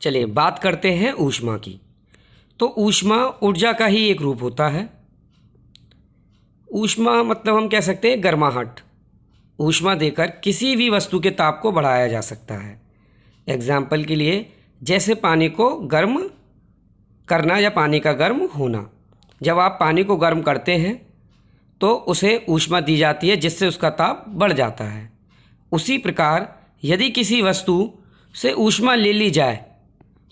चलिए बात करते हैं ऊष्मा की। तो ऊष्मा ऊर्जा का ही एक रूप होता है। ऊष्मा मतलब हम कह सकते हैं गर्माहट। ऊष्मा देकर किसी भी वस्तु के ताप को बढ़ाया जा सकता है। एग्जाम्पल के लिए जैसे पानी को गर्म करना या पानी का गर्म होना। जब आप पानी को गर्म करते हैं तो उसे ऊष्मा दी जाती है जिससे उसका ताप बढ़ जाता है। उसी प्रकार यदि किसी वस्तु से ऊष्मा ले ली जाए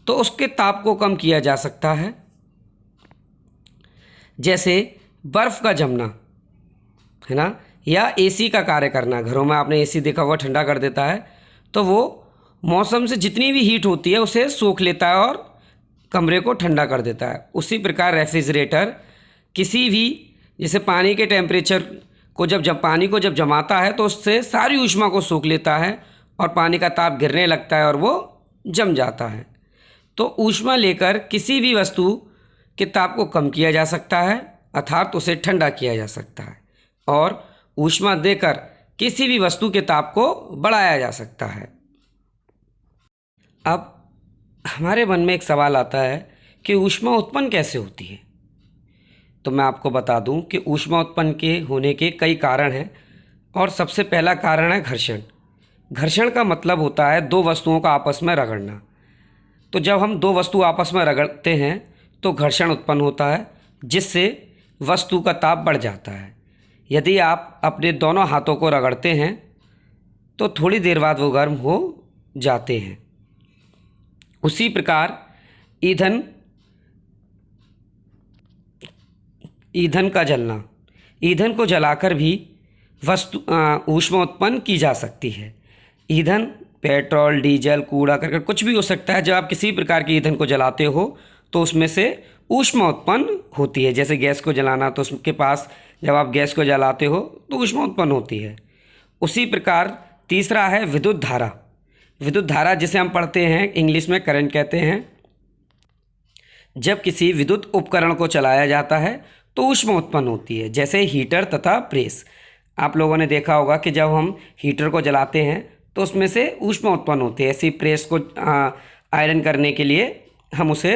तो उसके ताप को कम किया जा सकता है। जैसे बर्फ़ का जमना है ना, या एसी का कार्य करना। घरों में आपने एसी देखा होगा, ठंडा कर देता है, तो वो मौसम से जितनी भी हीट होती है उसे सोख लेता है और कमरे को ठंडा कर देता है। उसी प्रकार रेफ्रिजरेटर किसी भी, जैसे पानी के टेम्परेचर को जब पानी को जमाता है तो उससे सारी ऊष्मा को सोख लेता है और पानी का ताप गिरने लगता है और वो जम जाता है। तो ऊष्मा लेकर किसी भी वस्तु के ताप को कम किया जा सकता है, अर्थात उसे ठंडा किया जा सकता है, और ऊष्मा देकर किसी भी वस्तु के ताप को बढ़ाया जा सकता है। अब हमारे मन में एक सवाल आता है कि ऊष्मा उत्पन्न कैसे होती है। तो मैं आपको बता दूं कि ऊष्मा उत्पन्न के होने के कई कारण हैं, और सबसे पहला कारण है घर्षण। घर्षण का मतलब होता है दो वस्तुओं का आपस में रगड़ना। तो जब हम दो वस्तु आपस में रगड़ते हैं तो घर्षण उत्पन्न होता है, जिससे वस्तु का ताप बढ़ जाता है। यदि आप अपने दोनों हाथों को रगड़ते हैं तो थोड़ी देर बाद वो गर्म हो जाते हैं। उसी प्रकार ईंधन का जलना, ईंधन को जलाकर भी ऊष्मा उत्पन्न की जा सकती है। ईंधन पेट्रोल, डीजल, कूड़ा करकट कुछ भी हो सकता है। जब आप किसी प्रकार के ईंधन को जलाते हो तो उसमें से ऊष्मा उत्पन्न होती है। जैसे गैस को जलाना, तो उसके पास जब आप गैस को जलाते हो तो ऊष्मा उत्पन्न होती है। उसी प्रकार तीसरा है विद्युत धारा। विद्युत धारा जिसे हम पढ़ते हैं इंग्लिश में करंट कहते हैं। जब किसी विद्युत उपकरण को चलाया जाता है तो ऊष्मा उत्पन्न होती है, जैसे हीटर तथा प्रेस। आप लोगों ने देखा होगा कि जब हम हीटर को जलाते हैं तो उसमें से ऊष्मा उत्पन्न होती है। ऐसी प्रेस को आयरन करने के लिए हम उसे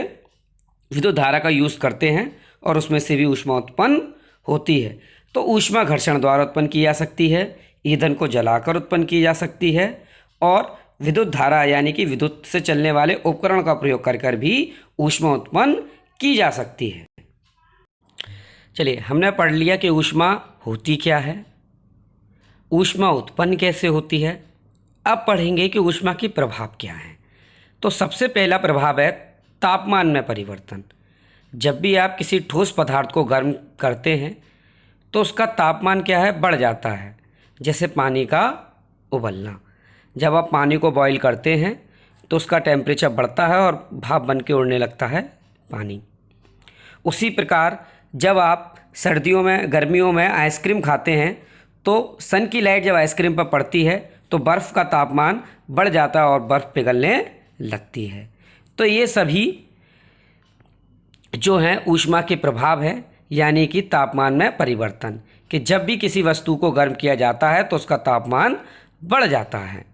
विद्युत धारा का यूज़ करते हैं और उसमें से भी ऊष्मा उत्पन्न होती है। तो ऊष्मा घर्षण द्वारा उत्पन्न की जा सकती है, ईंधन को जलाकर उत्पन्न की जा सकती है, और विद्युत धारा यानी कि विद्युत से चलने वाले उपकरण का प्रयोग कर भी ऊष्मा उत्पन्न की जा सकती है। चलिए, हमने पढ़ लिया कि ऊष्मा होती क्या है, ऊष्मा उत्पन्न कैसे होती है। अब पढ़ेंगे कि ऊष्मा के प्रभाव क्या हैं। तो सबसे पहला प्रभाव है तापमान में परिवर्तन। जब भी आप किसी ठोस पदार्थ को गर्म करते हैं तो उसका तापमान क्या है, बढ़ जाता है। जैसे पानी का उबलना, जब आप पानी को बॉईल करते हैं तो उसका टेम्परेचर बढ़ता है और भाप बन के उड़ने लगता है पानी। उसी प्रकार जब आप सर्दियों में, गर्मियों में आइसक्रीम खाते हैं तो सन की लाइट जब आइसक्रीम पर पड़ती है तो बर्फ़ का तापमान बढ़ जाता है और बर्फ़ पिघलने लगती है। तो ये सभी जो हैं ऊष्मा के प्रभाव है, यानी कि तापमान में परिवर्तन, कि जब भी किसी वस्तु को गर्म किया जाता है तो उसका तापमान बढ़ जाता है।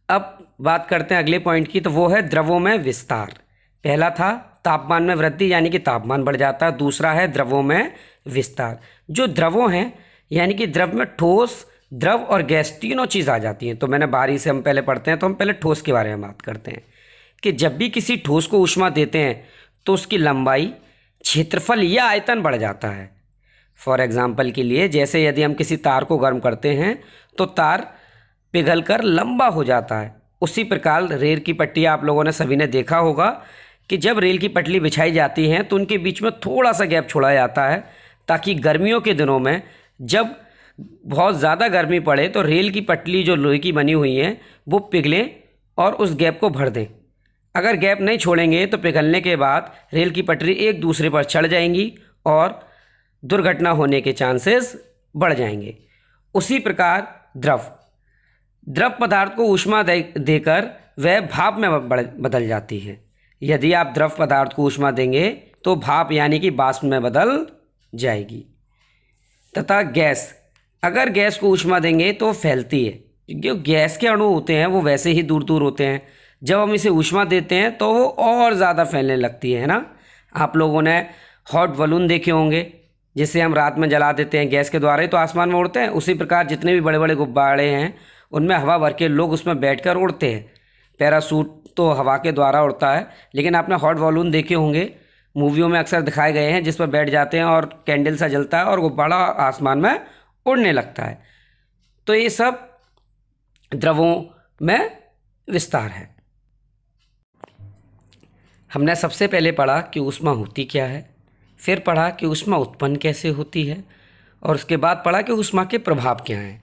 अब बात करते हैं अगले पॉइंट की, तो वो है द्रवों में विस्तार। पहला था तापमान में वृद्धि यानी कि तापमान बढ़ जाता है, दूसरा है द्रवों में विस्तार। जो द्रवों हैं यानी कि द्रव में ठोस, द्रव और गैस तीनों चीज़ आ जाती हैं। तो मैंने बारी से हम पहले पढ़ते हैं, तो हम पहले ठोस के बारे में बात करते हैं कि जब भी किसी ठोस को ऊष्मा देते हैं तो उसकी लंबाई, क्षेत्रफल या आयतन बढ़ जाता है। फॉर एग्जाम्पल के लिए, जैसे यदि हम किसी तार को गर्म करते हैं तो तार पिघलकर लंबा हो जाता है। उसी प्रकार रेल की पट्टी आप लोगों ने सभी ने देखा होगा कि जब रेल की पटरी बिछाई जाती हैं तो उनके बीच में थोड़ा सा गैप छोड़ा जाता है, ताकि गर्मियों के दिनों में जब बहुत ज़्यादा गर्मी पड़े तो रेल की पटरी जो लोहे की बनी हुई है वो पिघलें और उस गैप को भर दें। अगर गैप नहीं छोड़ेंगे तो पिघलने के बाद रेल की पटरी एक दूसरे पर चढ़ जाएंगी और दुर्घटना होने के चांसेस बढ़ जाएंगे। उसी प्रकार द्रव पदार्थ को ऊष्मा देकर वह भाप में बदल जाती है। यदि आप द्रव पदार्थ को ऊष्मा देंगे तो भाप यानी कि वाष्प में बदल जाएगी। तथा गैस, अगर गैस को ऊष्मा देंगे तो फैलती है, क्योंकि गैस के अणु होते हैं वो वैसे ही दूर दूर होते हैं। जब हम इसे ऊष्मा देते हैं तो वो और ज़्यादा फैलने लगती है ना। आप लोगों ने हॉट बलून देखे होंगे, जिसे हम रात में जला देते हैं गैस के द्वारा ही तो आसमान में उड़ते हैं। उसी प्रकार जितने भी बड़े बड़े गुब्बारे हैं उनमें हवा भर के लोग उसमें बैठकर उड़ते हैं। पैरासूट तो हवा के द्वारा उड़ता है, लेकिन आपने हॉट बलून देखे होंगे, मूवियों में अक्सर दिखाए गए हैं, जिस पर बैठ जाते हैं और कैंडल सा जलता है और गुब्बारा आसमान में उड़ने लगता है। तो ये सब द्रवों में विस्तार है। हमने सबसे पहले पढ़ा कि ऊष्मा होती क्या है, फिर पढ़ा कि ऊष्मा उत्पन्न कैसे होती है, और उसके बाद पढ़ा कि ऊष्मा के प्रभाव क्या हैं।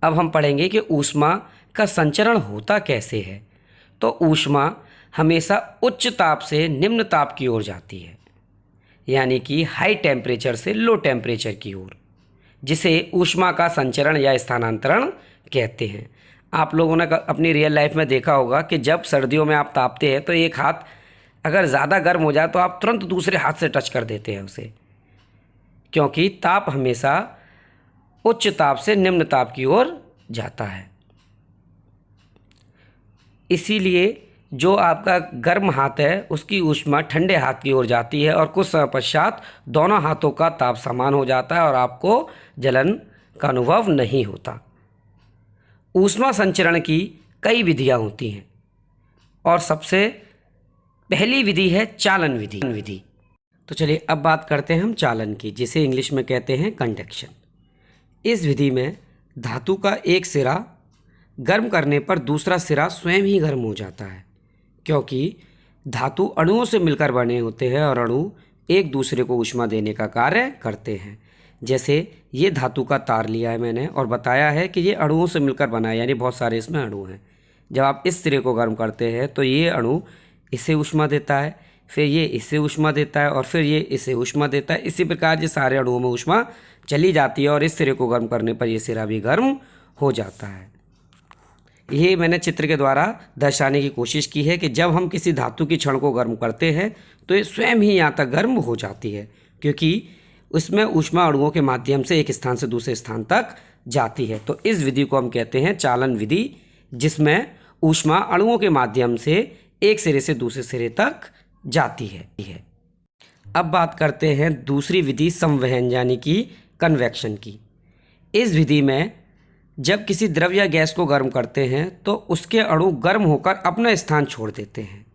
अब हम पढ़ेंगे कि ऊष्मा का संचरण होता कैसे है। तो ऊष्मा हमेशा उच्च ताप से निम्न ताप की ओर जाती है, यानी कि हाई टेम्परेचर से लो टेम्परेचर की ओर, जिसे ऊष्मा का संचरण या स्थानांतरण कहते हैं। आप लोगों ने अपनी रियल लाइफ में देखा होगा कि जब सर्दियों में आप तापते हैं तो एक हाथ अगर ज़्यादा गर्म हो जाए तो आप तुरंत दूसरे हाथ से टच कर देते हैं उसे, क्योंकि ताप हमेशा उच्च ताप से निम्न ताप की ओर जाता है। इसीलिए जो आपका गर्म हाथ है उसकी ऊष्मा ठंडे हाथ की ओर जाती है और कुछ समय पश्चात दोनों हाथों का ताप समान हो जाता है और आपको जलन का अनुभव नहीं होता। ऊष्मा संचरण की कई विधियां होती हैं और सबसे पहली विधि है चालन विधि। तो चलिए अब बात करते हैं हम चालन की, जिसे इंग्लिश में कहते हैं कंडक्शन। इस विधि में धातु का एक सिरा गर्म करने पर दूसरा सिरा स्वयं ही गर्म हो जाता है, क्योंकि धातु अणुओं से मिलकर बने होते हैं और अणु एक दूसरे को ऊष्मा देने का कार्य करते हैं। जैसे ये धातु का तार लिया है मैंने और बताया है कि ये अणुओं से मिलकर बना है, यानी बहुत सारे इसमें अणु हैं। जब आप इस सिरे को गर्म करते हैं तो ये अणु इसे ऊष्मा देता है, फिर ये इसे ऊष्मा देता है और फिर ये इसे ऊष्मा देता है। इसी प्रकार ये सारे अणुओं में ऊष्मा चली जाती है और इस सिरे को गर्म करने पर यह सिरा भी गर्म हो जाता है। ये मैंने चित्र के द्वारा दर्शाने की कोशिश की है कि जब हम किसी धातु की छड़ को गर्म करते हैं तो ये स्वयं ही यहाँ तक गर्म हो जाती है, क्योंकि उसमें ऊष्मा अणुओं के माध्यम से एक स्थान से दूसरे स्थान तक जाती है। तो इस विधि को हम कहते हैं चालन विधि, जिसमें ऊष्मा अणुओं के माध्यम से एक सिरे से दूसरे सिरे तक जाती है। अब बात करते हैं दूसरी विधि संवहन यानी कि कन्वेक्शन की। इस विधि में जब किसी द्रव या गैस को गर्म करते हैं तो उसके अणु गर्म होकर अपना स्थान छोड़ देते हैं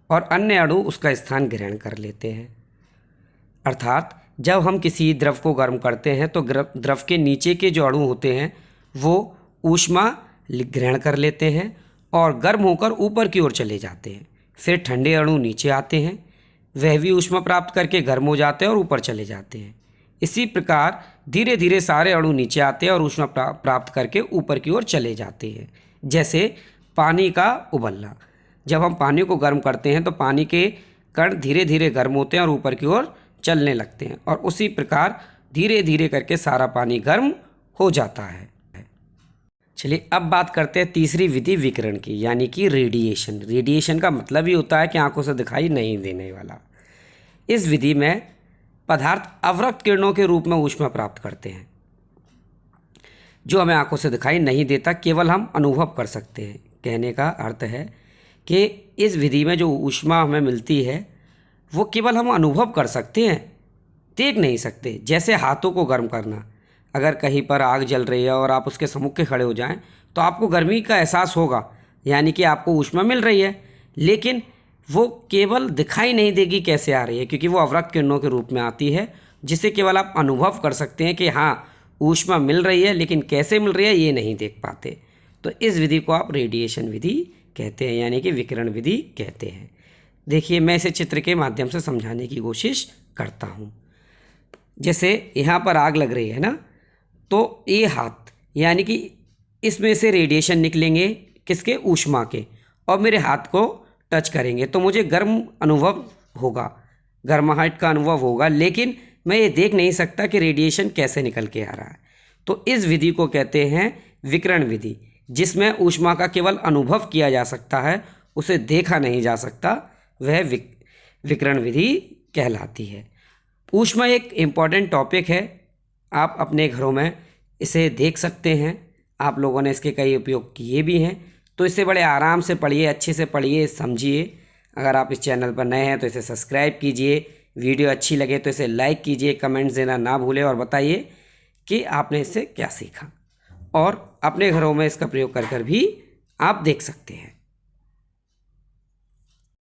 और अन्य अणु उसका स्थान ग्रहण कर लेते हैं। अर्थात जब हम किसी द्रव को गर्म करते हैं तो द्रव के नीचे के जो अणु होते हैं वो ऊष्मा ग्रहण कर लेते हैं और गर्म होकर ऊपर की ओर चले जाते हैं। फिर ठंडे अणु नीचे आते हैं, वह भी ऊष्मा प्राप्त करके गर्म हो जाते हैं और ऊपर चले जाते हैं। इसी प्रकार धीरे धीरे सारे अणु नीचे आते हैं और ऊष्मा प्राप्त करके ऊपर की ओर चले जाते हैं। जैसे पानी का उबलना, जब हम पानी को गर्म करते हैं तो पानी के कण धीरे धीरे गर्म होते हैं और ऊपर की ओर चलने लगते हैं, और उसी प्रकार धीरे धीरे करके सारा पानी गर्म हो जाता है। चलिए अब बात करते हैं तीसरी विधि विकिरण की, यानी कि रेडिएशन। रेडिएशन का मतलब ही होता है कि आंखों से दिखाई नहीं देने वाला। इस विधि में पदार्थ अवरक्त किरणों के रूप में ऊष्मा प्राप्त करते हैं, जो हमें आंखों से दिखाई नहीं देता, केवल हम अनुभव कर सकते हैं। कहने का अर्थ है कि इस विधि में जो ऊष्मा हमें मिलती है वो केवल हम अनुभव कर सकते हैं, देख नहीं सकते। जैसे हाथों को गर्म करना, अगर कहीं पर आग जल रही है और आप उसके सम्मुख खड़े हो जाएं तो आपको गर्मी का एहसास होगा, यानी कि आपको ऊष्मा मिल रही है, लेकिन वो केवल दिखाई नहीं देगी कैसे आ रही है, क्योंकि वो अवरक्त किरणों के रूप में आती है, जिसे केवल आप अनुभव कर सकते हैं कि हाँ ऊष्मा मिल रही है, लेकिन कैसे मिल रही है ये नहीं देख पाते। तो इस विधि को आप रेडिएशन विधि कहते हैं, यानी कि विकिरण विधि कहते हैं। देखिए मैं इसे चित्र के माध्यम से समझाने की कोशिश करता हूँ। जैसे यहाँ पर आग लग रही है ना, तो ये हाथ, यानी कि इसमें से रेडिएशन निकलेंगे किसके, ऊष्मा के, और मेरे हाथ को टच करेंगे तो मुझे गर्म अनुभव होगा, गर्माहट का अनुभव होगा, लेकिन मैं ये देख नहीं सकता कि रेडिएशन कैसे निकल के आ रहा है। तो इस विधि को कहते हैं विकिरण विधि, जिसमें ऊष्मा का केवल अनुभव किया जा सकता है, उसे देखा नहीं जा सकता, वह विकिरण विधि कहलाती है। ऊष्मा एक इम्पॉर्टेंट टॉपिक है, आप अपने घरों में इसे देख सकते हैं, आप लोगों ने इसके कई उपयोग किए भी हैं। तो इसे बड़े आराम से पढ़िए, अच्छे से पढ़िए, समझिए। अगर आप इस चैनल पर नए हैं तो इसे सब्सक्राइब कीजिए। वीडियो अच्छी लगे तो इसे लाइक कीजिए, कमेंट्स देना ना भूलें और बताइए कि आपने इससे क्या सीखा। और अपने घरों में इसका प्रयोग कर कर भी आप देख सकते हैं।